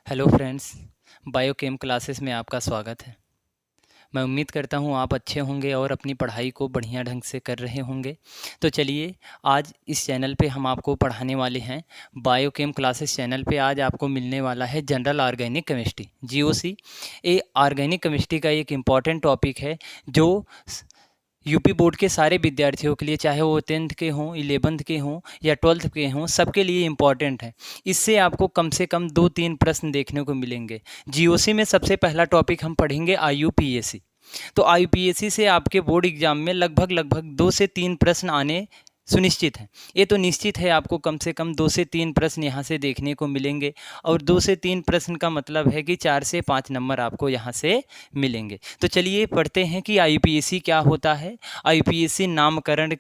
Hello friends, biochem classes में आपका स्वागत है। मैं उम्मीद करता हूँ आप अच्छे होंगे और अपनी पढ़ाई को बढ़िया ढंग से कर रहे होंगे। तो चलिए, आज इस चैनल पे हम आपको पढ़ाने वाले हैं। बायोकेम क्लासेस चैनल पे आज आपको मिलने वाला है जनरल ऑर्गेनिक केमिस्ट्री, जीओसी। ये ऑर्गेनिक केमिस्ट्री का एक इम्पॉर्टेंट टॉपिक है जो यूपी बोर्ड के सारे विद्यार्थियों के लिए, चाहे वो 10th के हों, 11th के हों या 12th के हों, सबके लिए इम्पॉर्टेंट है। इससे आपको कम से कम 2-3 प्रश्न देखने को मिलेंगे। जीओसी में सबसे पहला टॉपिक हम पढ़ेंगे आईयूपीएसी। तो आईयूपीएसी से आपके बोर्ड एग्जाम में लगभग 2 से 3 प्रश्न आने सुनिश्चित है। ये तो निश्चित है, आपको कम से कम 2 से 3 प्रश्न यहाँ से देखने को मिलेंगे। और 2 से 3 प्रश्न का मतलब है कि 4 से 5 नंबर आपको यहाँ से मिलेंगे। तो चलिए पढ़ते हैं कि आईयूपीएसी क्या होता है, आईयूपीएसी नामकरण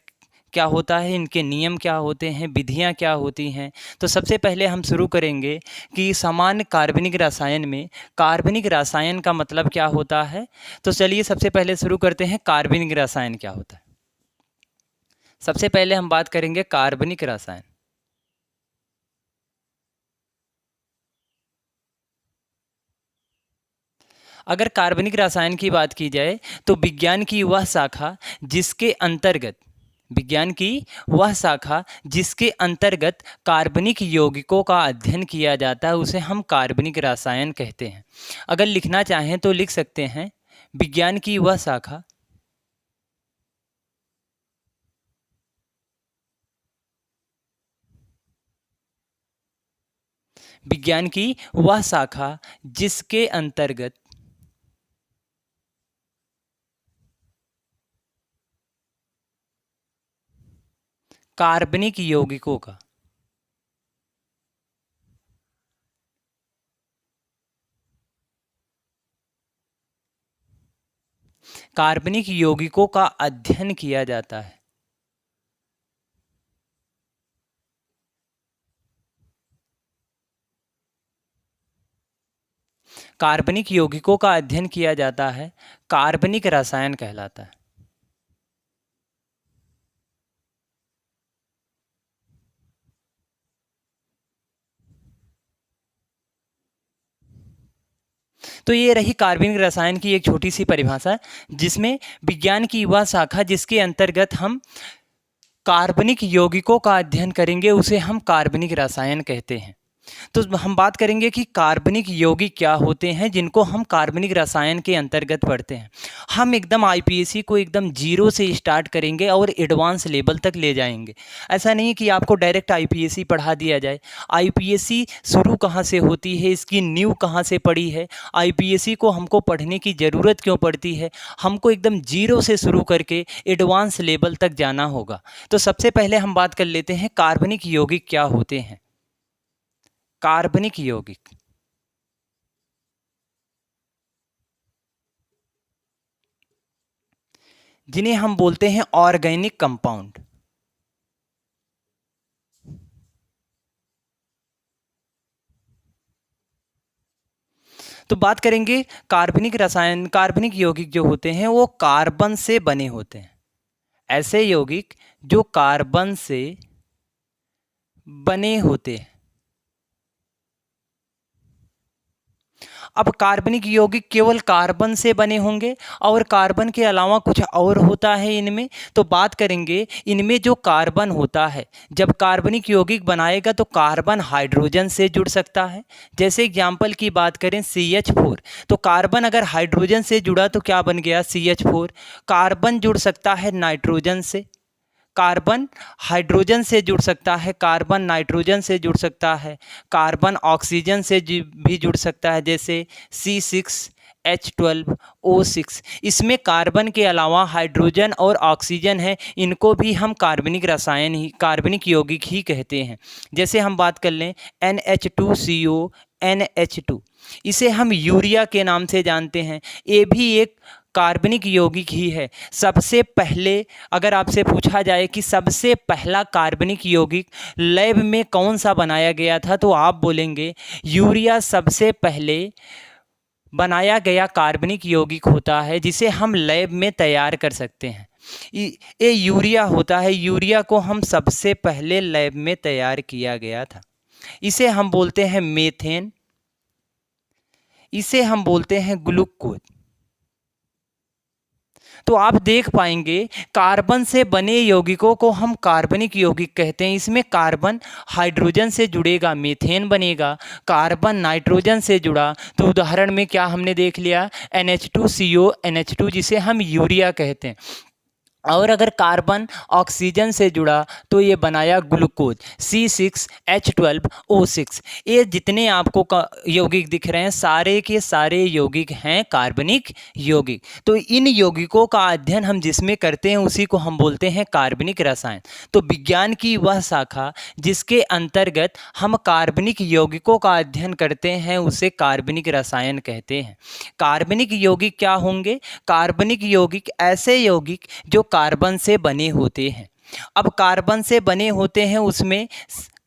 क्या होता है, इनके नियम क्या होते हैं, विधियां क्या होती हैं। तो सबसे पहले हम शुरू करेंगे कि सामान्य कार्बनिक रसायन में कार्बनिक रसायन का मतलब क्या होता है। तो चलिए सबसे पहले शुरू करते हैं, कार्बनिक रसायन क्या होता है। सबसे पहले हम बात करेंगे कार्बनिक रसायन। अगर कार्बनिक रसायन की बात की जाए तो विज्ञान की वह शाखा जिसके अंतर्गत कार्बनिक यौगिकों का अध्ययन किया जाता है उसे हम कार्बनिक रसायन कहते हैं। अगर लिखना चाहें तो लिख सकते हैं, विज्ञान की वह शाखा विज्ञान की वह शाखा जिसके अंतर्गत कार्बनिक यौगिकों का अध्ययन किया जाता है। कार्बनिक यौगिकों का अध्ययन किया जाता है, कार्बनिक रसायन कहलाता है। तो ये रही कार्बनिक रसायन की एक छोटी सी परिभाषा, जिसमें विज्ञान की वह शाखा जिसके अंतर्गत हम कार्बनिक यौगिकों का अध्ययन करेंगे उसे हम कार्बनिक रसायन कहते हैं। तो हम बात करेंगे कि कार्बनिक यौगिक क्या होते हैं जिनको हम कार्बनिक रसायन के अंतर्गत पढ़ते हैं। हम एकदम आईपीएसी को एकदम जीरो से स्टार्ट करेंगे और एडवांस लेवल तक ले जाएंगे। ऐसा नहीं कि आपको डायरेक्ट आईपीएसी पढ़ा दिया जाए। आईपीएसी शुरू कहाँ से होती है, इसकी नींव कहाँ से पड़ी है, आईपीएसी को हमको पढ़ने की ज़रूरत क्यों पड़ती है, हमको एकदम जीरो से शुरू करके एडवांस लेवल तक जाना होगा। तो सबसे पहले हम बात कर लेते हैं कार्बनिक यौगिक क्या होते हैं। कार्बनिक यौगिक जिन्हें हम बोलते हैं ऑर्गेनिक कंपाउंड। तो बात करेंगे कार्बनिक रसायन, कार्बनिक यौगिक जो होते हैं वो कार्बन से बने होते हैं। ऐसे यौगिक जो कार्बन से बने होते हैं। अब कार्बनिक यौगिक केवल कार्बन से बने होंगे और कार्बन के अलावा कुछ और होता है इनमें। तो बात करेंगे इनमें जो कार्बन होता है, जब कार्बनिक यौगिक बनाएगा तो कार्बन हाइड्रोजन से जुड़ सकता है। जैसे एग्जाम्पल की बात करें CH4, तो कार्बन अगर हाइड्रोजन से जुड़ा तो क्या बन गया, CH4। कार्बन जुड़ सकता है नाइट्रोजन से, कार्बन हाइड्रोजन से जुड़ सकता है, कार्बन नाइट्रोजन से जुड़ सकता है, कार्बन ऑक्सीजन से भी जुड़ सकता है, जैसे C6H12O6। इसमें कार्बन के अलावा हाइड्रोजन और ऑक्सीजन है, इनको भी हम कार्बनिक यौगिक ही कहते हैं। जैसे हम बात कर लें NH2CO, NH2, इसे हम यूरिया के नाम से जानते हैं। ये भी एक कार्बनिक यौगिक ही है। सबसे पहले अगर आपसे पूछा जाए कि सबसे पहला कार्बनिक यौगिक लैब में कौन सा बनाया गया था, तो आप बोलेंगे यूरिया सबसे पहले बनाया गया कार्बनिक यौगिक होता है जिसे हम लैब में तैयार कर सकते हैं। ये यूरिया होता है, यूरिया को हम सबसे पहले लैब में तैयार किया गया था। इसे हम बोलते हैं मीथेन। इसे हम बोलते हैं ग्लूकोज। तो आप देख पाएंगे कार्बन से बने यौगिकों को हम कार्बनिक यौगिक कहते हैं। इसमें कार्बन हाइड्रोजन से जुड़ेगा, मीथेन बनेगा। कार्बन नाइट्रोजन से जुड़ा तो उदाहरण में क्या हमने देख लिया, NH2CO NH2 जिसे हम यूरिया कहते हैं। और अगर कार्बन ऑक्सीजन से जुड़ा तो ये बनाया ग्लूकोज C6H12O6। ये जितने आपको यौगिक दिख रहे हैं सारे के सारे यौगिक हैं कार्बनिक यौगिक। तो इन यौगिकों का अध्ययन हम जिसमें करते हैं उसी को हम बोलते हैं कार्बनिक रसायन। तो विज्ञान की वह शाखा जिसके अंतर्गत हम कार्बनिक यौगिकों का अध्ययन करते हैं उसे कार्बनिक रसायन कहते हैं। कार्बनिक यौगिक क्या होंगे? कार्बनिक यौगिक ऐसे यौगिक जो कार्बन से बने होते हैं। अब कार्बन से बने होते हैं उसमें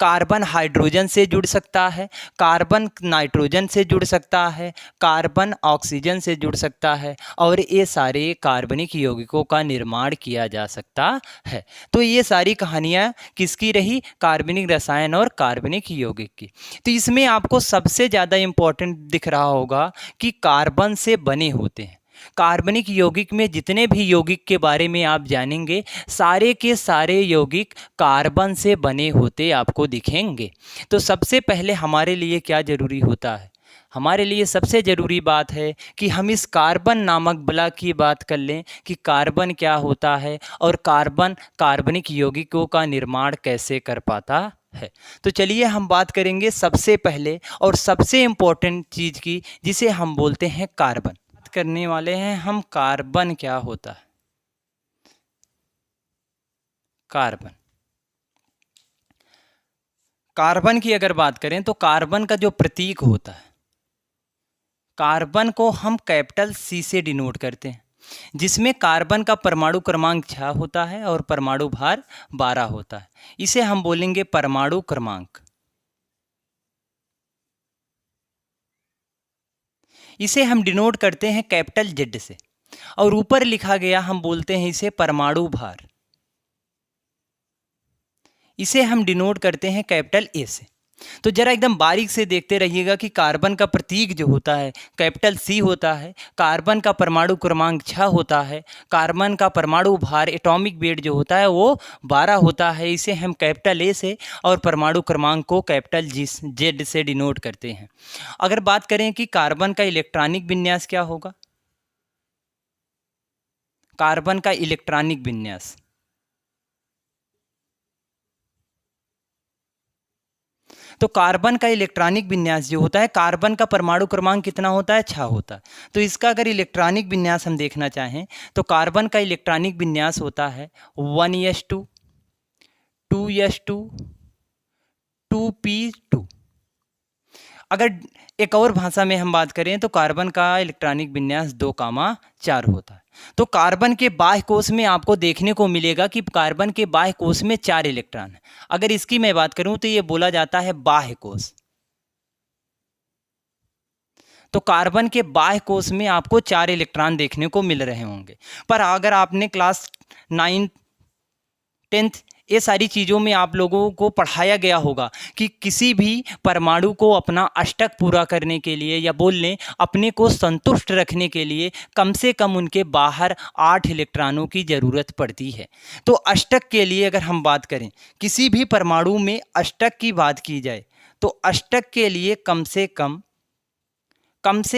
कार्बन हाइड्रोजन से जुड़ सकता है, कार्बन नाइट्रोजन से जुड़ सकता है, कार्बन ऑक्सीजन से जुड़ सकता है और ये सारे कार्बनिक यौगिकों का निर्माण किया जा सकता है। तो ये सारी कहानियाँ किसकी रही? कार्बनिक रसायन और कार्बनिक यौगिक की। तो इसमें आपको सबसे ज़्यादा इम्पोर्टेंट दिख रहा होगा कि कार्बन से बने होते हैं। कार्बनिक यौगिक में जितने भी यौगिक के बारे में आप जानेंगे सारे के सारे यौगिक कार्बन से बने होते आपको दिखेंगे। तो सबसे पहले हमारे लिए क्या ज़रूरी होता है? हमारे लिए सबसे ज़रूरी बात है कि हम इस कार्बन नामक बला की बात कर लें कि कार्बन क्या होता है और कार्बन कार्बनिक यौगिकों का निर्माण कैसे कर पाता है। तो चलिए हम बात करेंगे सबसे पहले और सबसे इम्पोर्टेंट चीज़ की जिसे हम बोलते हैं कार्बन। करने वाले हैं हम कार्बन क्या होता है। कार्बन की अगर बात करें तो कार्बन का जो प्रतीक होता है, कार्बन को हम कैपिटल C से डिनोट करते हैं, जिसमें कार्बन का परमाणु क्रमांक 6 होता है और परमाणु भार 12 होता है। इसे हम बोलेंगे परमाणु क्रमांक। इसे हम डिनोट करते हैं कैपिटल Z से और ऊपर लिखा गया हम बोलते हैं इसे परमाणु भार। इसे हम डिनोट करते हैं कैपिटल A से। तो जरा एकदम बारीक से देखते रहिएगा कि कार्बन का प्रतीक जो होता है कैपिटल C होता है, कार्बन का परमाणु क्रमांक 6 होता है, कार्बन का परमाणु भार एटॉमिक वेट जो होता है वो 12 होता है। इसे हम कैपिटल A से और परमाणु क्रमांक को कैपिटल Z से डिनोट करते हैं। अगर बात करें कि कार्बन का इलेक्ट्रॉनिक विन्यास क्या होगा, कार्बन का इलेक्ट्रॉनिक विन्यास, तो कार्बन का इलेक्ट्रॉनिक विन्यास जो होता है, कार्बन का परमाणु क्रमांक कितना होता है? 6 होता है। तो इसका अगर इलेक्ट्रॉनिक विन्यास हम देखना चाहें तो कार्बन का इलेक्ट्रॉनिक विन्यास होता है 1s2 2s2 2p2। अगर एक और भाषा में हम बात करें तो कार्बन का इलेक्ट्रॉनिक विन्यास 2,4 होता है। तो कार्बन के बाह्य कोश में आपको देखने को मिलेगा कि कार्बन के बाह्य कोश में 4 इलेक्ट्रॉन है। अगर इसकी मैं बात करूं तो ये बोला जाता है बाह्य कोश। तो कार्बन के बाह्य कोश में आपको 4 इलेक्ट्रॉन देखने को मिल रहे होंगे। पर अगर आपने क्लास 9, 10th ये सारी चीज़ों में आप लोगों को पढ़ाया गया होगा कि किसी भी परमाणु को अपना अष्टक पूरा करने के लिए या बोल लें अपने को संतुष्ट रखने के लिए कम से कम उनके बाहर 8 इलेक्ट्रॉनों की ज़रूरत पड़ती है। तो अष्टक के लिए अगर हम बात करें, किसी भी परमाणु में अष्टक की बात की जाए तो अष्टक के लिए कम से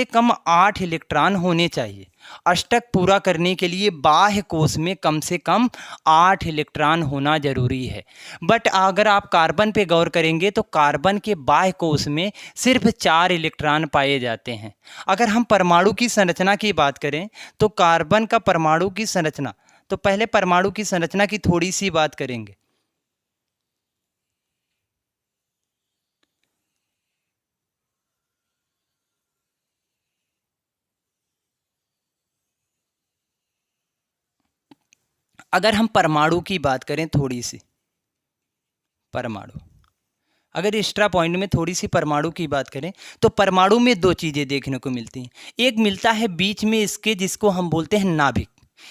कम 8 इलेक्ट्रॉन होने चाहिए। अष्टक पूरा करने के लिए बाह्य कोश में कम से कम 8 इलेक्ट्रॉन होना जरूरी है। बट अगर आप कार्बन पे गौर करेंगे तो कार्बन के बाह्य कोश में सिर्फ 4 इलेक्ट्रॉन पाए जाते हैं। अगर हम परमाणु की संरचना की बात करें तो कार्बन का परमाणु की संरचना, तो पहले परमाणु की संरचना की थोड़ी सी बात करेंगे। अगर हम परमाणु की बात करें थोड़ी सी, परमाणु अगर एक्स्ट्रा पॉइंट में थोड़ी सी परमाणु की बात करें तो परमाणु में 2 चीज़ें देखने को मिलती हैं। एक मिलता है बीच में इसके जिसको हम बोलते हैं नाभिक।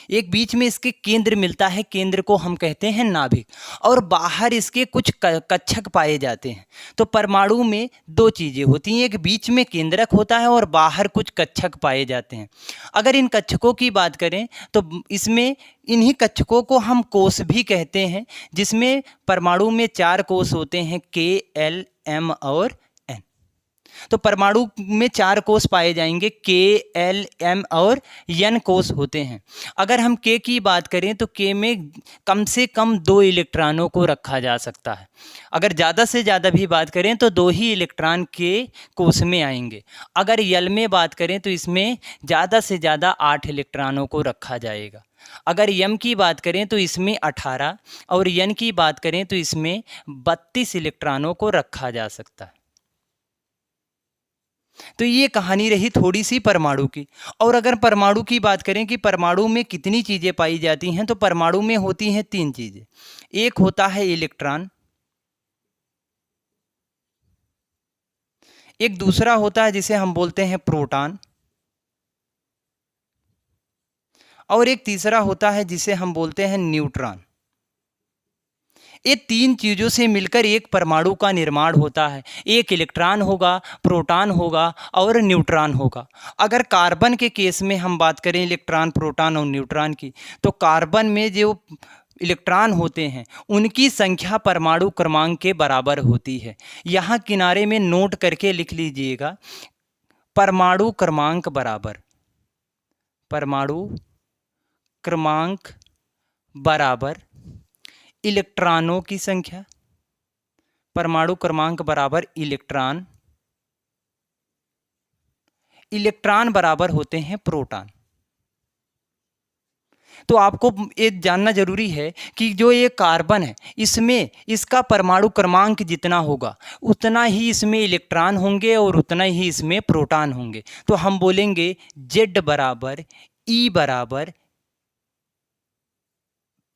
एक बीच में इसके केंद्र मिलता है, केंद्र को हम कहते हैं नाभिक, और बाहर इसके कुछ कक्षक पाए जाते हैं। तो परमाणु में दो चीज़ें होती हैं, एक बीच में केंद्रक होता है और बाहर कुछ कक्षक पाए जाते हैं। अगर इन कक्षकों की बात करें तो इसमें इन्हीं कक्षकों को हम कोष भी कहते हैं, जिसमें परमाणु में 4 कोष होते हैं, K, L, M और N। तो परमाणु में 4 कोष पाए जाएंगे, K, L, M और N कोष होते हैं। अगर हम K की बात करें तो K में कम से कम 2 इलेक्ट्रॉनों को रखा जा सकता है। अगर ज़्यादा से ज़्यादा भी बात करें तो 2 ही इलेक्ट्रॉन के कोष में आएंगे। अगर L में बात करें तो इसमें ज़्यादा से ज़्यादा 8 इलेक्ट्रॉनों को रखा जाएगा। अगर M की बात करें तो इसमें 18 और N की बात करें तो इसमें 32 इलेक्ट्रॉनों को रखा जा सकता है। तो ये कहानी रही थोड़ी सी परमाणु की। और अगर परमाणु की बात करें कि परमाणु में कितनी चीज़ें पाई जाती हैं, तो परमाणु में होती हैं 3 चीज़ें। एक होता है इलेक्ट्रॉन, एक दूसरा होता है जिसे हम बोलते हैं प्रोटॉन, और एक तीसरा होता है जिसे हम बोलते हैं न्यूट्रॉन। ये 3 चीज़ों से मिलकर एक परमाणु का निर्माण होता है। एक इलेक्ट्रॉन होगा, प्रोटॉन होगा और न्यूट्रॉन होगा। अगर कार्बन के केस में हम बात करें इलेक्ट्रॉन, प्रोटॉन और न्यूट्रॉन की, तो कार्बन में जो इलेक्ट्रॉन होते हैं उनकी संख्या परमाणु क्रमांक के बराबर होती है। यहाँ किनारे में नोट करके लिख लीजिएगा, परमाणु क्रमांक बराबर, परमाणु क्रमांक बराबर इलेक्ट्रॉनों की संख्या, परमाणु क्रमांक बराबर इलेक्ट्रॉन, इलेक्ट्रॉन बराबर होते हैं प्रोटॉन। तो आपको ये जानना जरूरी है कि जो ये कार्बन है इसमें इसका परमाणु क्रमांक जितना होगा उतना ही इसमें इलेक्ट्रॉन होंगे और उतना ही इसमें प्रोटॉन होंगे। तो हम बोलेंगे Z बराबर E बराबर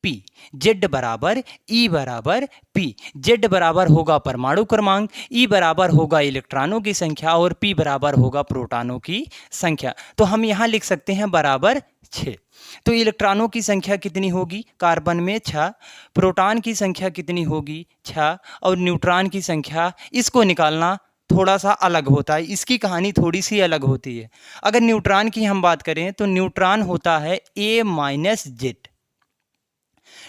P, Z बराबर E बराबर P। Z बराबर होगा परमाणु क्रमांक, E बराबर होगा इलेक्ट्रॉनों की संख्या और P बराबर होगा प्रोटॉनों की संख्या। तो हम यहाँ लिख सकते हैं बराबर 6। तो इलेक्ट्रॉनों की संख्या कितनी होगी कार्बन में 6, प्रोटॉन की संख्या कितनी होगी 6, और न्यूट्रॉन की संख्या, इसको निकालना थोड़ा सा अलग होता है, इसकी कहानी थोड़ी सी अलग होती है। अगर न्यूट्रॉन की हम बात करें तो न्यूट्रॉन होता है A-Z।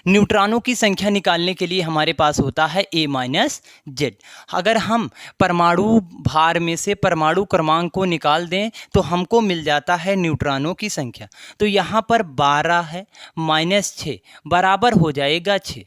न्यूट्रॉनों की संख्या निकालने के लिए हमारे पास होता है A-Z। अगर हम परमाणु भार में से परमाणु क्रमांक को निकाल दें तो हमको मिल जाता है न्यूट्रॉनों की संख्या। तो यहाँ पर 12 है -6 बराबर हो जाएगा 6,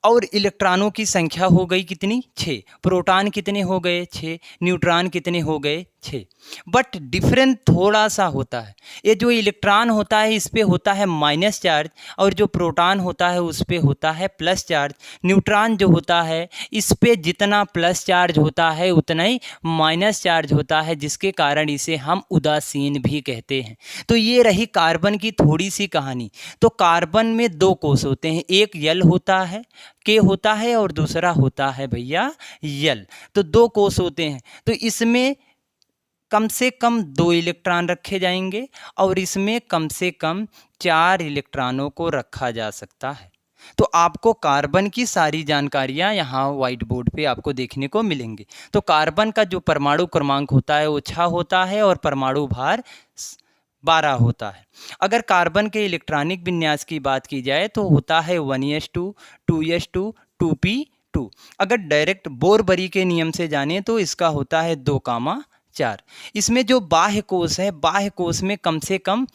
और इलेक्ट्रॉनों की संख्या हो गई कितनी 6, प्रोटॉन कितने हो गए 6, न्यूट्रॉन कितने हो गए 6। बट डिफरेंस थोड़ा सा होता है, ये जो इलेक्ट्रॉन होता है इस पे होता है माइनस चार्ज और जो प्रोटॉन होता है उस पे होता है प्लस चार्ज। न्यूट्रॉन जो होता है इस पे जितना प्लस चार्ज होता है उतना ही माइनस चार्ज होता है, जिसके कारण इसे हम उदासीन भी कहते हैं। तो ये रही कार्बन की थोड़ी सी कहानी। तो कार्बन में 2 कोष होते हैं, एक यल होता है, के होता है, और दूसरा होता है भैया यल। तो 2 कोष होते हैं, तो इसमें कम से कम 2 इलेक्ट्रॉन रखे जाएंगे और इसमें कम से कम 4 इलेक्ट्रॉनों को रखा जा सकता है। तो आपको कार्बन की सारी जानकारियां यहाँ व्हाइट बोर्ड पे आपको देखने को मिलेंगी। तो कार्बन का जो परमाणु क्रमांक होता है वो 6 होता है और परमाणु भार 12 होता है। अगर कार्बन के इलेक्ट्रॉनिक विन्यास की बात की जाए तो होता है 1s2, 2s2, 2p2। अगर डायरेक्ट बोरबरी के नियम से जाने तो इसका होता है 2,4। इसमें जो बाह्य कोष है, बाह्य कोष में कम से कम,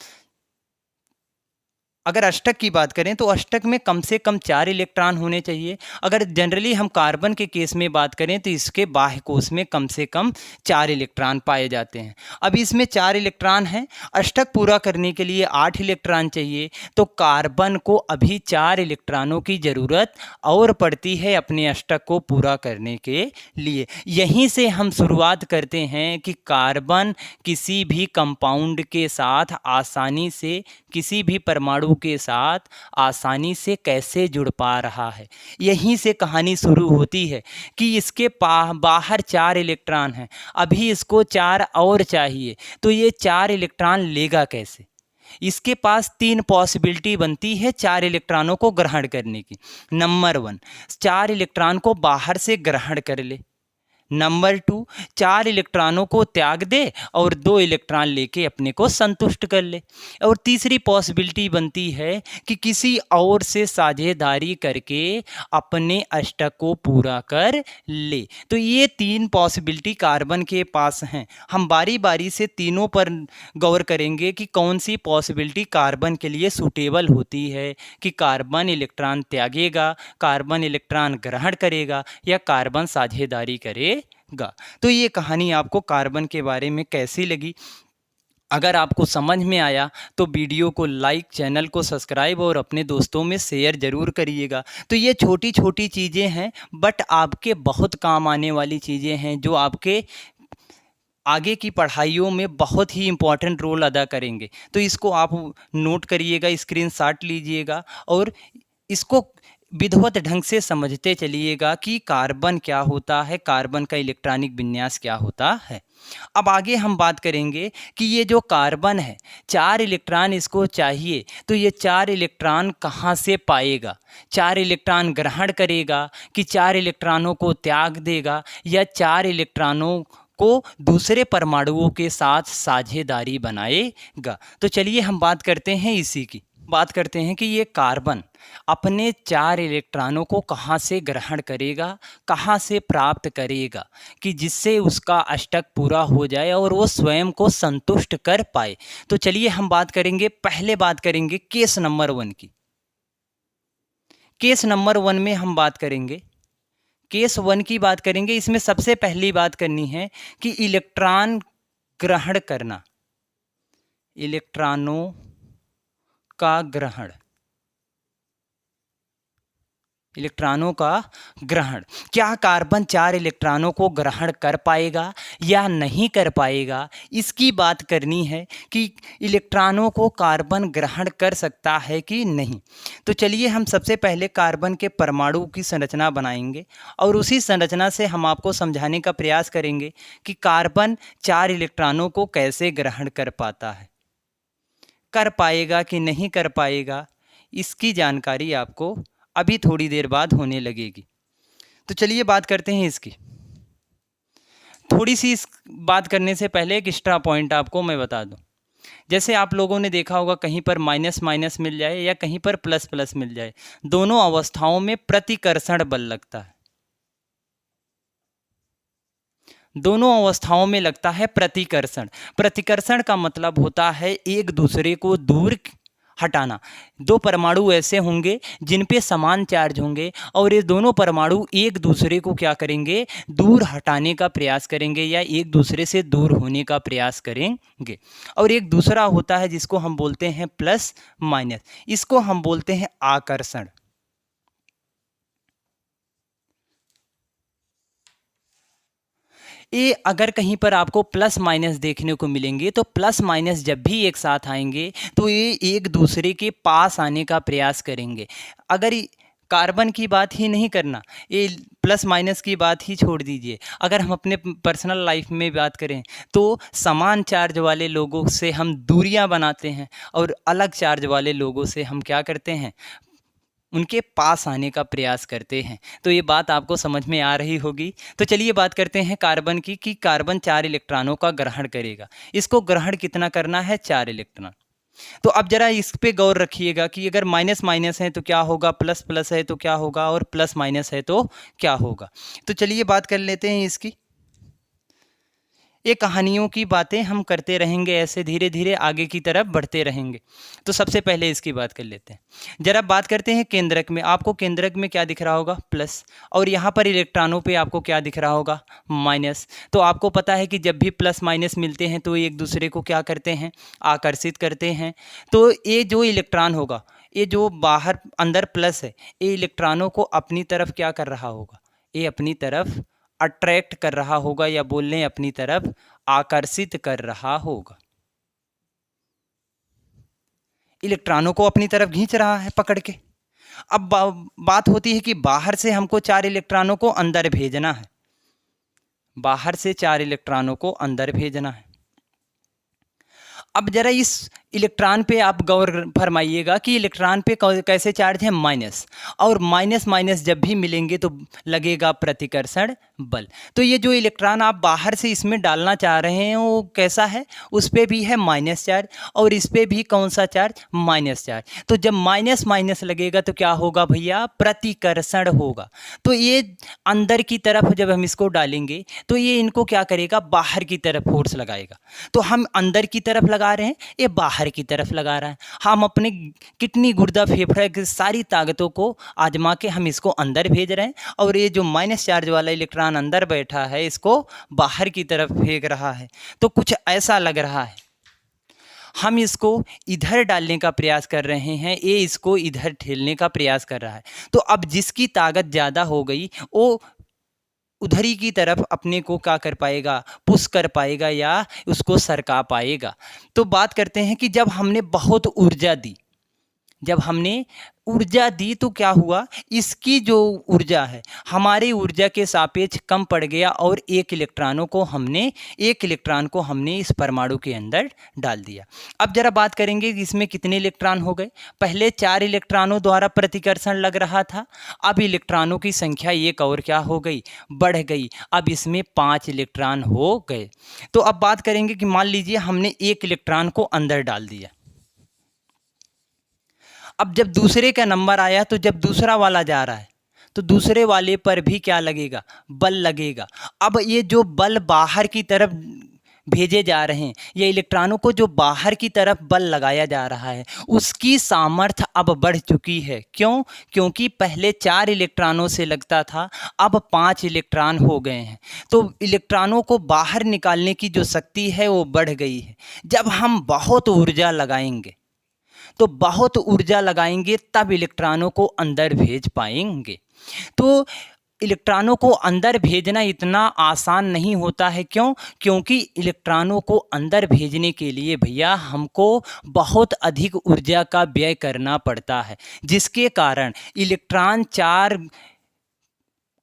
अगर अष्टक की बात करें तो अष्टक में कम से कम 4 इलेक्ट्रॉन होने चाहिए। अगर जनरली हम कार्बन के केस में बात करें तो इसके बाह्य कोष में कम से कम 4 इलेक्ट्रॉन पाए जाते हैं। अब इसमें 4 इलेक्ट्रॉन हैं, अष्टक पूरा करने के लिए 8 इलेक्ट्रॉन चाहिए। तो कार्बन को अभी 4 इलेक्ट्रॉनों की ज़रूरत और पड़ती है अपने अष्टक को पूरा करने के लिए। यहीं से हम शुरुआत करते हैं कि कार्बन किसी भी कंपाउंड के साथ आसानी से, किसी भी परमाणु के साथ आसानी से कैसे जुड़ पा रहा है। यहीं से कहानी शुरू होती है कि इसके बाहर 4 इलेक्ट्रॉन हैं, अभी इसको 4 और चाहिए, तो ये 4 इलेक्ट्रॉन लेगा कैसे। इसके पास 3 पॉसिबिलिटी बनती है 4 इलेक्ट्रॉनों को ग्रहण करने की। नंबर 1, 4 इलेक्ट्रॉन को बाहर से ग्रहण कर ले। नंबर 2, 4 इलेक्ट्रॉनों को त्याग दे और 2 इलेक्ट्रॉन लेके अपने को संतुष्ट कर ले। और तीसरी पॉसिबिलिटी बनती है कि किसी और से साझेदारी करके अपने अष्टक को पूरा कर ले। तो ये 3 पॉसिबिलिटी कार्बन के पास हैं। हम बारी बारी से तीनों पर गौर करेंगे कि कौन सी पॉसिबिलिटी कार्बन के लिए सूटेबल होती है, कि कार्बन इलेक्ट्रॉन त्यागेगा, कार्बन इलेक्ट्रॉन ग्रहण करेगा या कार्बन साझेदारी करेगा। तो ये कहानी आपको कार्बन के बारे में कैसी लगी? अगर आपको समझ में आया तो वीडियो को लाइक, चैनल को सब्सक्राइब और अपने दोस्तों में शेयर ज़रूर करिएगा। तो ये छोटी छोटी चीज़ें हैं बट आपके बहुत काम आने वाली चीज़ें हैं, जो आपके आगे की पढ़ाइयों में बहुत ही इम्पोर्टेंट रोल अदा करेंगे। तो इसको आप नोट करिएगा, स्क्रीनशॉट लीजिएगा और इसको विधिवत ढंग से समझते चलिएगा कि कार्बन क्या होता है, कार्बन का इलेक्ट्रॉनिक विन्यास क्या होता है। अब आगे हम बात करेंगे कि ये जो कार्बन है, 4 इलेक्ट्रॉन इसको चाहिए, तो ये 4 इलेक्ट्रॉन कहाँ से पाएगा? 4 इलेक्ट्रॉन ग्रहण करेगा कि 4 इलेक्ट्रॉनों को त्याग देगा या 4 इलेक्ट्रॉनों को दूसरे परमाणुओं के साथ साझेदारी बनाएगा? तो चलिए हम बात करते हैं इसी की। बात करते हैं कि ये कार्बन अपने 4 इलेक्ट्रॉनों को कहाँ से ग्रहण करेगा, कहाँ से प्राप्त करेगा, कि जिससे उसका अष्टक पूरा हो जाए और वो स्वयं को संतुष्ट कर पाए। तो चलिए हम बात करेंगे, पहले बात करेंगे केस नंबर 1 की। केस नंबर 1 में हम बात करेंगे, केस 1 की बात करेंगे। इसमें सबसे पहली बात करनी है कि इलेक्ट्रॉन ग्रहण करना, इलेक्ट्रॉनों का ग्रहण, इलेक्ट्रॉनों का ग्रहण। क्या कार्बन 4 इलेक्ट्रॉनों को ग्रहण कर पाएगा या नहीं कर पाएगा, इसकी बात करनी है कि इलेक्ट्रॉनों को कार्बन ग्रहण कर सकता है कि नहीं। तो चलिए हम सबसे पहले कार्बन के परमाणु की संरचना बनाएंगे और उसी संरचना से हम आपको समझाने का प्रयास करेंगे कि कार्बन 4 इलेक्ट्रॉनों को कैसे ग्रहण कर पाता है, कर पाएगा कि नहीं कर पाएगा, इसकी जानकारी आपको अभी थोड़ी देर बाद होने लगेगी। तो चलिए बात करते हैं इसकी। थोड़ी सी इस बात करने से पहले एक एक्स्ट्रा पॉइंट आपको मैं बता दूं। जैसे आप लोगों ने देखा होगा कहीं पर माइनस माइनस मिल जाए या कहीं पर प्लस प्लस मिल जाए, दोनों अवस्थाओं में प्रतिकर्षण बल लगता है। दोनों अवस्थाओं में लगता है प्रतिकर्षण। प्रतिकर्षण का मतलब होता है एक दूसरे को दूर हटाना। 2 परमाणु ऐसे होंगे जिन पे समान चार्ज होंगे और ये दोनों परमाणु एक दूसरे को क्या करेंगे, दूर हटाने का प्रयास करेंगे या एक दूसरे से दूर होने का प्रयास करेंगे। और एक दूसरा होता है जिसको हम बोलते हैं प्लस माइनस, इसको हम बोलते हैं आकर्षण। ये अगर कहीं पर आपको प्लस माइनस देखने को मिलेंगे तो प्लस माइनस जब भी एक साथ आएंगे तो ये एक दूसरे के पास आने का प्रयास करेंगे। अगर कार्बन की बात ही नहीं करना, ये प्लस माइनस की बात ही छोड़ दीजिए, अगर हम अपने पर्सनल लाइफ में बात करें तो समान चार्ज वाले लोगों से हम दूरियां बनाते हैं और अलग चार्ज वाले लोगों से हम क्या करते हैं, उनके पास आने का प्रयास करते हैं। तो ये बात आपको समझ में आ रही होगी। तो चलिए बात करते हैं कार्बन की, कि कार्बन 4 इलेक्ट्रॉनों का ग्रहण करेगा। इसको ग्रहण कितना करना है, 4 इलेक्ट्रॉन। तो अब जरा इस पे गौर रखिएगा कि अगर माइनस माइनस है तो क्या होगा, प्लस प्लस है तो क्या होगा और प्लस माइनस है तो क्या होगा। तो चलिए बात कर लेते हैं इसकी। ये कहानियों की बातें हम करते रहेंगे, ऐसे धीरे धीरे आगे की तरफ बढ़ते रहेंगे। तो सबसे पहले इसकी बात कर लेते हैं। जरा बात करते हैं केंद्रक में। आपको केंद्रक में क्या दिख रहा होगा, प्लस, और यहाँ पर इलेक्ट्रॉनों पे आपको क्या दिख रहा होगा, माइनस। तो आपको पता है कि जब भी प्लस माइनस मिलते हैं तो एक दूसरे को क्या करते हैं, आकर्षित करते हैं। तो ये जो इलेक्ट्रॉन होगा, ये जो बाहर अंदर प्लस है, ये इलेक्ट्रॉनों को अपनी तरफ क्या कर रहा होगा, ये अपनी तरफ अट्रैक्ट कर रहा होगा या बोल लें अपनी तरफ आकर्षित कर रहा होगा। इलेक्ट्रॉनों को अपनी तरफ खींच रहा है पकड़ के। अब बात होती है कि बाहर से हमको 4 इलेक्ट्रॉनों को अंदर भेजना है, बाहर से 4 इलेक्ट्रॉनों को अंदर भेजना है। अब जरा इस इलेक्ट्रॉन पे आप गौर फरमाइएगा कि इलेक्ट्रॉन पे कैसे चार्ज है, माइनस, और माइनस माइनस जब भी मिलेंगे तो लगेगा प्रतिकर्षण बल। तो ये जो इलेक्ट्रॉन आप बाहर से इसमें डालना चाह रहे हैं वो कैसा है, उस पर भी है माइनस चार्ज और इस पर भी कौन सा चार्ज, माइनस चार्ज। तो जब माइनस माइनस लगेगा तो क्या होगा भैया, प्रतिकर्षण होगा। तो ये अंदर की तरफ जब हम इसको डालेंगे तो ये इनको क्या करेगा, बाहर की तरफ फोर्स लगाएगा। तो हम अंदर की तरफ लगा रहे हैं, ये बाहर की तरफ लगा रहा है। हम अपने किडनी, गुर्दा, फेफड़े की सारी ताकतों को आजमा के हम इसको अंदर भेज रहे हैं और ये जो माइनस चार्ज वाला इलेक्ट्रॉन अंदर बैठा है इसको बाहर की तरफ फेंक रहा है। तो कुछ ऐसा लग रहा है। हम इसको इधर डालने का प्रयास कर रहे हैं, ये इसको इधर ठेलने का प्रयास कर रहा है। तो अब जिसकी ताकत ज़्यादा हो गई वो उधरी की तरफ अपने को क्या कर पाएगा, पुश कर पाएगा या उसको सरका पाएगा। तो बात करते हैं कि जब हमने बहुत ऊर्जा दी, जब हमने ऊर्जा दी तो क्या हुआ, इसकी जो ऊर्जा है हमारी ऊर्जा के सापेक्ष कम पड़ गया और एक इलेक्ट्रॉन को हमने इस परमाणु के अंदर डाल दिया। अब जरा बात करेंगे कि इसमें कितने इलेक्ट्रॉन हो गए। पहले 4 इलेक्ट्रॉनों द्वारा प्रतिकर्षण लग रहा था, अब इलेक्ट्रॉनों की संख्या एक और क्या हो गई, बढ़ गई। अब इसमें 5 इलेक्ट्रॉन हो गए। तो अब बात करेंगे कि मान लीजिए हमने एक इलेक्ट्रॉन को अंदर डाल दिया। अब जब दूसरे का नंबर आया तो जब दूसरा वाला जा रहा है तो दूसरे वाले पर भी क्या लगेगा, बल लगेगा। अब ये जो बल बाहर की तरफ भेजे जा रहे हैं, ये इलेक्ट्रॉनों को जो बाहर की तरफ बल लगाया जा रहा है उसकी सामर्थ्य अब बढ़ चुकी है। क्यों? क्योंकि पहले 4 इलेक्ट्रॉनों से लगता था, अब 5 इलेक्ट्रॉन हो गए हैं। तो इलेक्ट्रॉनों को बाहर निकालने की जो शक्ति है वो बढ़ गई है। जब हम बहुत ऊर्जा लगाएंगे तो बहुत ऊर्जा लगाएंगे तब इलेक्ट्रॉनों को अंदर भेज पाएंगे। तो इलेक्ट्रॉनों को अंदर भेजना इतना आसान नहीं होता है। क्यों? क्योंकि इलेक्ट्रॉनों को अंदर भेजने के लिए भैया हमको बहुत अधिक ऊर्जा का व्यय करना पड़ता है, जिसके कारण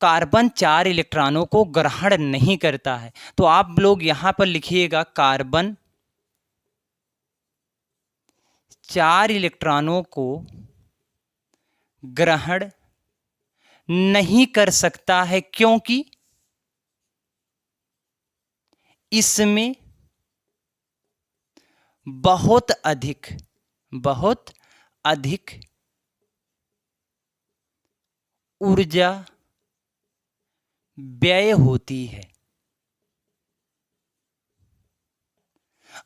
कार्बन 4 इलेक्ट्रॉनों को ग्रहण नहीं करता है। तो आप लोग यहाँ पर लिखिएगा, कार्बन 4 इलेक्ट्रॉनों को ग्रहण नहीं कर सकता है क्योंकि इसमें बहुत अधिक ऊर्जा व्यय होती है।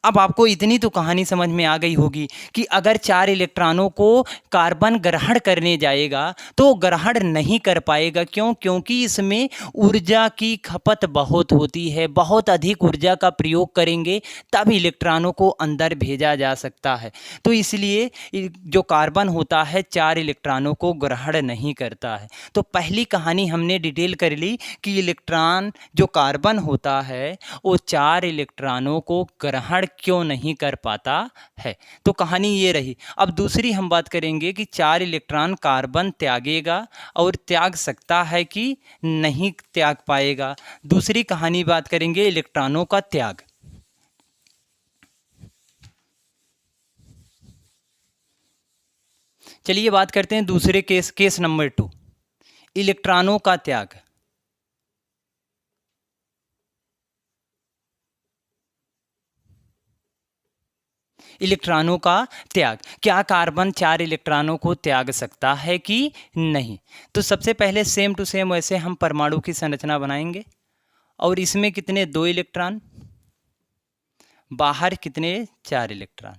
अब आपको इतनी तो कहानी समझ में आ गई होगी कि अगर 4 इलेक्ट्रॉनों को कार्बन ग्रहण करने जाएगा तो ग्रहण नहीं कर पाएगा। क्यों? क्योंकि इसमें ऊर्जा की खपत बहुत होती है, बहुत अधिक ऊर्जा का प्रयोग करेंगे तब इलेक्ट्रॉनों को अंदर भेजा जा सकता है। तो इसलिए जो कार्बन होता है 4 इलेक्ट्रॉनों को ग्रहण नहीं करता है। तो पहली कहानी हमने डिटेल कर ली कि इलेक्ट्रॉन जो कार्बन होता है वो 4 इलेक्ट्रॉनों को ग्रहण क्यों नहीं कर पाता है। तो कहानी ये रही। अब दूसरी हम बात करेंगे कि 4 इलेक्ट्रॉन कार्बन त्यागेगा और त्याग सकता है कि नहीं त्याग पाएगा। दूसरी कहानी बात करेंगे इलेक्ट्रॉनों का त्याग। चलिए बात करते हैं दूसरे केस नंबर 2, इलेक्ट्रॉनों का त्याग। इलेक्ट्रॉनों का त्याग, क्या कार्बन 4 इलेक्ट्रॉनों को त्याग सकता है कि नहीं? तो सबसे पहले सेम टू सेम वैसे हम परमाणु की संरचना बनाएंगे और इसमें कितने, 2 इलेक्ट्रॉन, बाहर कितने, 4 इलेक्ट्रॉन।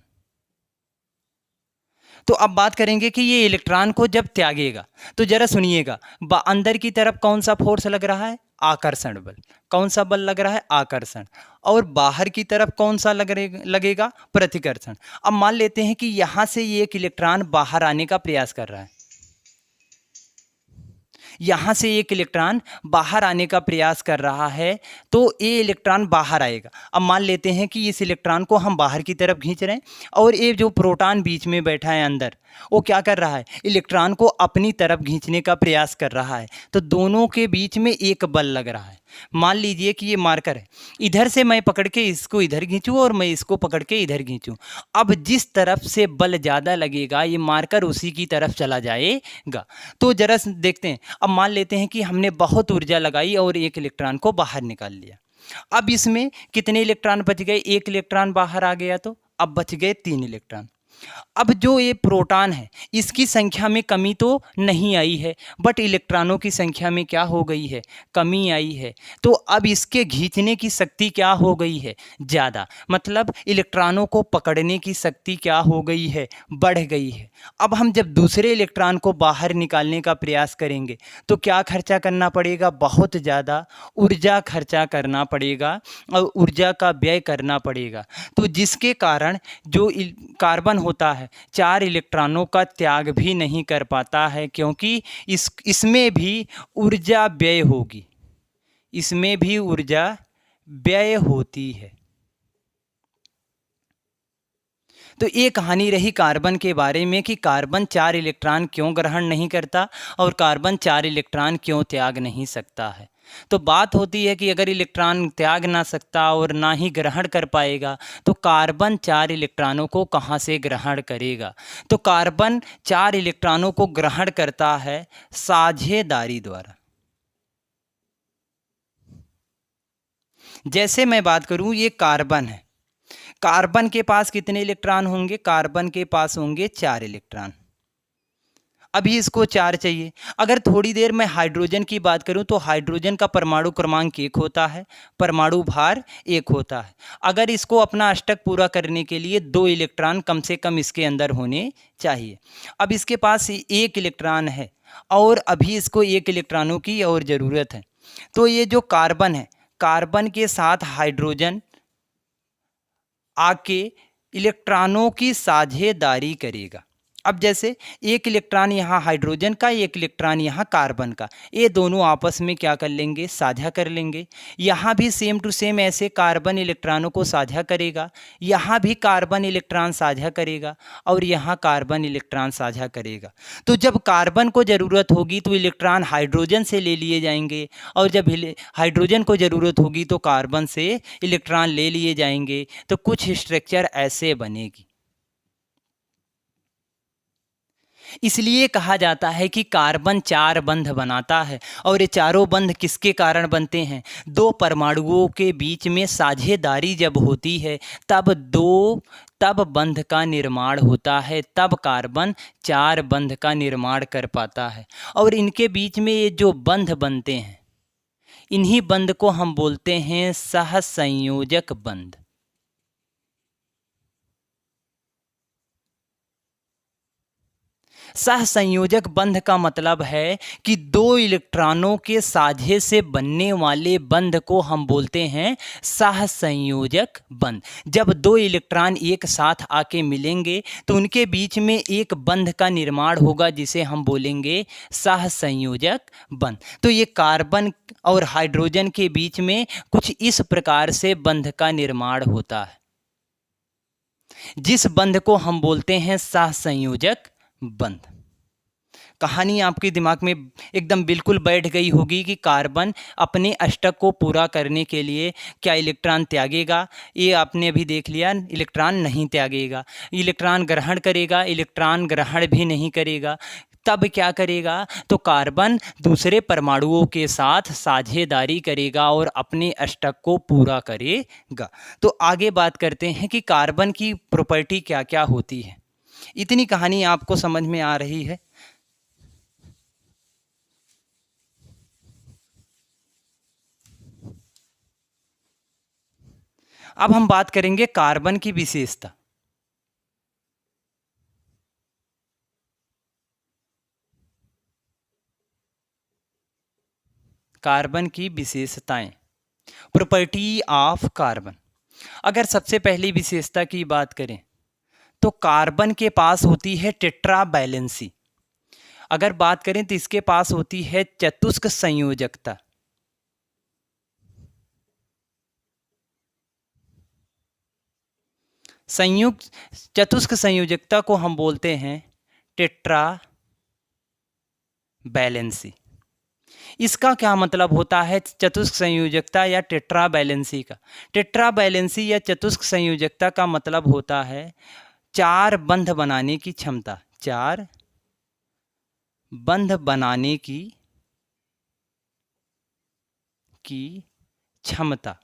तो अब बात करेंगे कि ये इलेक्ट्रॉन को जब त्यागेगा तो जरा सुनिएगा, अंदर की तरफ कौन सा फोर्स लग रहा है, आकर्षण बल। कौन सा बल लग रहा है, आकर्षण। और बाहर की तरफ कौन सा लगेगा, प्रतिकर्षण। अब मान लेते हैं कि यहां से ये एक इलेक्ट्रॉन बाहर आने का प्रयास कर रहा है, यहाँ से एक इलेक्ट्रॉन बाहर आने का प्रयास कर रहा है, तो ये इलेक्ट्रॉन बाहर आएगा। अब मान लेते हैं कि इस इलेक्ट्रॉन को हम बाहर की तरफ खींच रहे हैं और ये जो प्रोटॉन बीच में बैठा है अंदर, वो क्या कर रहा है, इलेक्ट्रॉन को अपनी तरफ खींचने का प्रयास कर रहा है। तो दोनों के बीच में एक बल लग रहा है। मान लीजिए कि ये मार्कर है, इधर से मैं पकड़ के इसको इधर खींचूं और मैं इसको पकड़ के इधर खींचूं। अब जिस तरफ से बल ज़्यादा लगेगा ये मार्कर उसी की तरफ चला जाएगा। तो जरा देखते हैं, अब मान लेते हैं कि हमने बहुत ऊर्जा लगाई और एक इलेक्ट्रॉन को बाहर निकाल लिया। अब इसमें कितने इलेक्ट्रॉन बच गए? एक इलेक्ट्रॉन बाहर आ गया, तो अब बच गए 3 इलेक्ट्रॉन। अब जो ये प्रोटॉन है इसकी संख्या में कमी तो नहीं आई है, बट इलेक्ट्रॉनों की संख्या में क्या हो गई है? कमी आई है। तो अब इसके खींचने की शक्ति क्या हो गई है? ज़्यादा। मतलब इलेक्ट्रॉनों को पकड़ने की शक्ति क्या हो गई है? बढ़ गई है। अब हम जब दूसरे इलेक्ट्रॉन को बाहर निकालने का प्रयास करेंगे तो क्या खर्चा करना पड़ेगा? बहुत ज़्यादा ऊर्जा खर्चा करना पड़ेगा और ऊर्जा का व्यय करना पड़ेगा। तो जिसके कारण जो कार्बन होता है 4 इलेक्ट्रॉनों का त्याग भी नहीं कर पाता है, क्योंकि इसमें भी ऊर्जा व्यय होगी, इसमें भी ऊर्जा व्यय होती है। तो ये कहानी रही कार्बन के बारे में कि कार्बन 4 इलेक्ट्रॉन क्यों ग्रहण नहीं करता और कार्बन 4 इलेक्ट्रॉन क्यों त्याग नहीं सकता है। तो बात होती है कि अगर इलेक्ट्रॉन त्याग ना सकता और ना ही ग्रहण कर पाएगा तो कार्बन 4 इलेक्ट्रॉनों को कहाँ से ग्रहण करेगा? तो कार्बन 4 इलेक्ट्रॉनों को ग्रहण करता है साझेदारी द्वारा। जैसे मैं बात करूं, ये कार्बन है, कार्बन के पास कितने इलेक्ट्रॉन होंगे? कार्बन के पास होंगे 4 इलेक्ट्रॉन। अभी इसको 4 चाहिए। अगर थोड़ी देर में हाइड्रोजन की बात करूं तो हाइड्रोजन का परमाणु क्रमांक 1 होता है, परमाणु भार 1 होता है। अगर इसको अपना अष्टक पूरा करने के लिए 2 इलेक्ट्रॉन कम से कम इसके अंदर होने चाहिए। अब इसके पास 1 इलेक्ट्रॉन है और अभी इसको 1 इलेक्ट्रॉनों की और ज़रूरत है। तो ये जो कार्बन है, कार्बन के साथ हाइड्रोजन आके इलेक्ट्रॉनों की साझेदारी करेगा। अब जैसे 1 इलेक्ट्रॉन यहाँ हाइड्रोजन का, 1 इलेक्ट्रॉन यहाँ कार्बन का, ये दोनों आपस में क्या कर लेंगे? साझा कर लेंगे। यहाँ भी सेम टू सेम ऐसे कार्बन इलेक्ट्रॉनों को साझा करेगा, यहाँ भी कार्बन इलेक्ट्रॉन साझा करेगा और यहाँ कार्बन इलेक्ट्रॉन साझा करेगा। तो जब कार्बन को ज़रूरत होगी तो इलेक्ट्रॉन हाइड्रोजन से ले लिए जाएंगे और जब हाइड्रोजन को ज़रूरत होगी तो कार्बन से इलेक्ट्रॉन ले लिए जाएंगे। तो कुछ स्ट्रक्चर ऐसे बनेगी। इसलिए कहा जाता है कि कार्बन 4 बंध बनाता है और ये चारों बंध किसके कारण बनते हैं? 2 परमाणुओं के बीच में साझेदारी जब होती है तब बंध का निर्माण होता है, तब कार्बन 4 बंध का निर्माण कर पाता है। और इनके बीच में ये जो बंध बनते हैं, इन्हीं बंध को हम बोलते हैं सहसंयोजक बंध। सहसंयोजक बंध का मतलब है कि 2 इलेक्ट्रॉनों के साझे से बनने वाले बंध को हम बोलते हैं सहसंयोजक बंध। जब 2 इलेक्ट्रॉन एक साथ आके मिलेंगे तो उनके बीच में एक बंध का निर्माण होगा जिसे हम बोलेंगे सहसंयोजक बंध। तो ये कार्बन और हाइड्रोजन के बीच में कुछ इस प्रकार से बंध का निर्माण होता है, जिस बंध को हम बोलते हैं सहसंयोजक बंध। कहानी आपके दिमाग में एकदम बिल्कुल बैठ गई होगी कि कार्बन अपने अष्टक को पूरा करने के लिए क्या इलेक्ट्रॉन त्यागेगा? ये आपने अभी देख लिया, इलेक्ट्रॉन नहीं त्यागेगा। इलेक्ट्रॉन ग्रहण करेगा? इलेक्ट्रॉन ग्रहण भी नहीं करेगा। तब क्या करेगा? तो कार्बन दूसरे परमाणुओं के साथ साझेदारी करेगा और अपने अष्टक को पूरा करेगा। तो आगे बात करते हैं कि कार्बन की प्रॉपर्टी क्या क्या होती है। इतनी कहानी आपको समझ में आ रही है? अब हम बात करेंगे कार्बन की विशेषता। कार्बन की विशेषताएं, प्रॉपर्टी ऑफ कार्बन। अगर सबसे पहली विशेषता की बात करें तो कार्बन के पास होती है टेट्रा बैलेंसी। अगर बात करें तो इसके पास होती है चतुष्क संयोजकता। संयुक्त चतुष्क संयोजकता को हम बोलते हैं टेट्रा बैलेंसी। इसका क्या मतलब होता है चतुष्क संयोजकता या टेट्रा बैलेंसी का? टेट्रा बैलेंसी या चतुष्क संयोजकता का मतलब होता है 4 बंध बनाने की क्षमता, 4 बंध बनाने की क्षमता।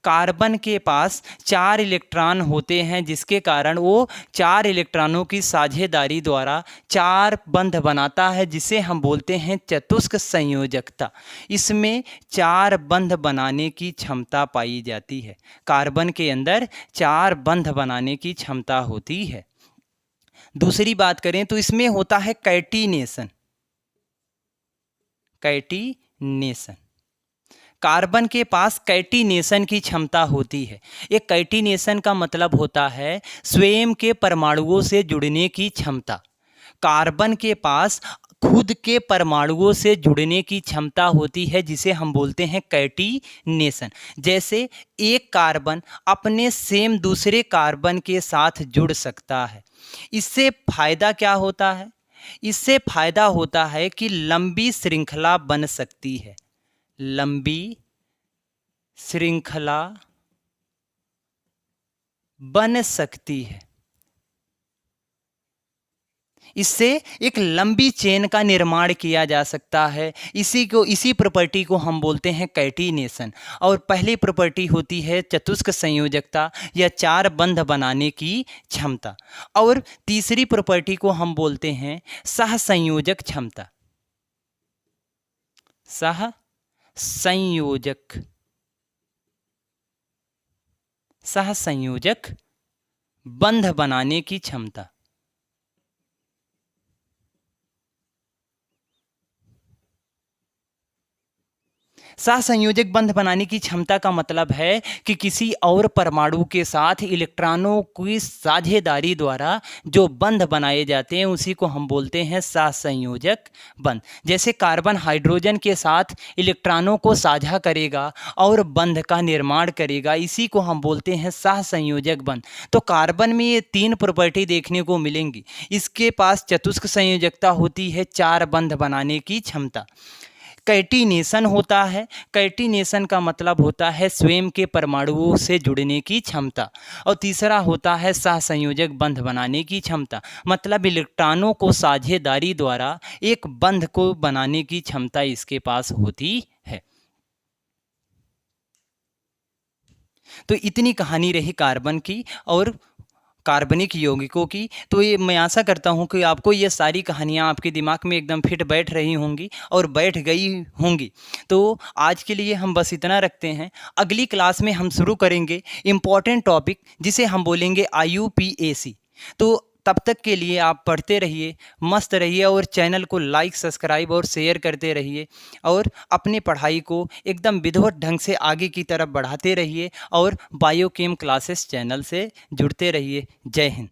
कार्बन के पास 4 इलेक्ट्रॉन होते हैं, जिसके कारण वो 4 इलेक्ट्रॉनों की साझेदारी द्वारा 4 बंध बनाता है, जिसे हम बोलते हैं चतुष्क संयोजकता। इसमें 4 बंध बनाने की क्षमता पाई जाती है। कार्बन के अंदर 4 बंध बनाने की क्षमता होती है। दूसरी बात करें तो इसमें होता है कैटिनेशन। कैटिनेशन, कार्बन के पास कैटिनेशन की क्षमता होती है। एक कैटिनेशन का मतलब होता है स्वयं के परमाणुओं से जुड़ने की क्षमता। कार्बन के पास खुद के परमाणुओं से जुड़ने की क्षमता होती है, जिसे हम बोलते हैं कैटिनेशन। जैसे एक कार्बन अपने सेम दूसरे कार्बन के साथ जुड़ सकता है। इससे फायदा क्या होता है? इससे फायदा होता है कि लंबी श्रृंखला बन सकती है। लंबी श्रृंखला बन सकती है। इससे एक लंबी चेन का निर्माण किया जा सकता है। इसी प्रॉपर्टी को हम बोलते हैं कैटिनेशन। और पहली प्रॉपर्टी होती है चतुष्क संयोजकता या 4 बंध बनाने की क्षमता। और तीसरी प्रॉपर्टी को हम बोलते हैं सहसंयोजक क्षमता। सहसंयोजक बंध बनाने की क्षमता। सहसंयोजक बंध बनाने की क्षमता का मतलब है कि किसी और परमाणु के साथ इलेक्ट्रॉनों की साझेदारी द्वारा जो बंध बनाए जाते हैं उसी को हम बोलते हैं सहसंयोजक बंध। जैसे कार्बन हाइड्रोजन के साथ इलेक्ट्रॉनों को साझा करेगा और बंध का निर्माण करेगा, इसी को हम बोलते हैं सहसंयोजक बंध। तो कार्बन में ये 3 प्रॉपर्टी देखने को मिलेंगी। इसके पास चतुष्क संयोजकता होती है, 4 बंध बनाने की क्षमता। कैटिनेशन होता है। कैटिनेशन का मतलब होता है स्वयं के परमाणुओं से जुड़ने की क्षमता। और तीसरा होता है सहसंयोजक बंध बनाने की क्षमता, मतलब इलेक्ट्रॉनों को साझेदारी द्वारा एक बंध को बनाने की क्षमता इसके पास होती है। तो इतनी कहानी रही कार्बन की और कार्बनिक यौगिकों की। तो ये मैं आशा करता हूँ कि आपको ये सारी कहानियाँ आपके दिमाग में एकदम फिट बैठ रही होंगी और बैठ गई होंगी। तो आज के लिए हम बस इतना रखते हैं। अगली क्लास में हम शुरू करेंगे इम्पॉर्टेंट टॉपिक, जिसे हम बोलेंगे IUPAC। तो तब तक के लिए आप पढ़ते रहिए, मस्त रहिए और चैनल को लाइक, सब्सक्राइब और शेयर करते रहिए और अपनी पढ़ाई को एकदम विधिवत ढंग से आगे की तरफ बढ़ाते रहिए और बायोकेम क्लासेस चैनल से जुड़ते रहिए। जय हिंद।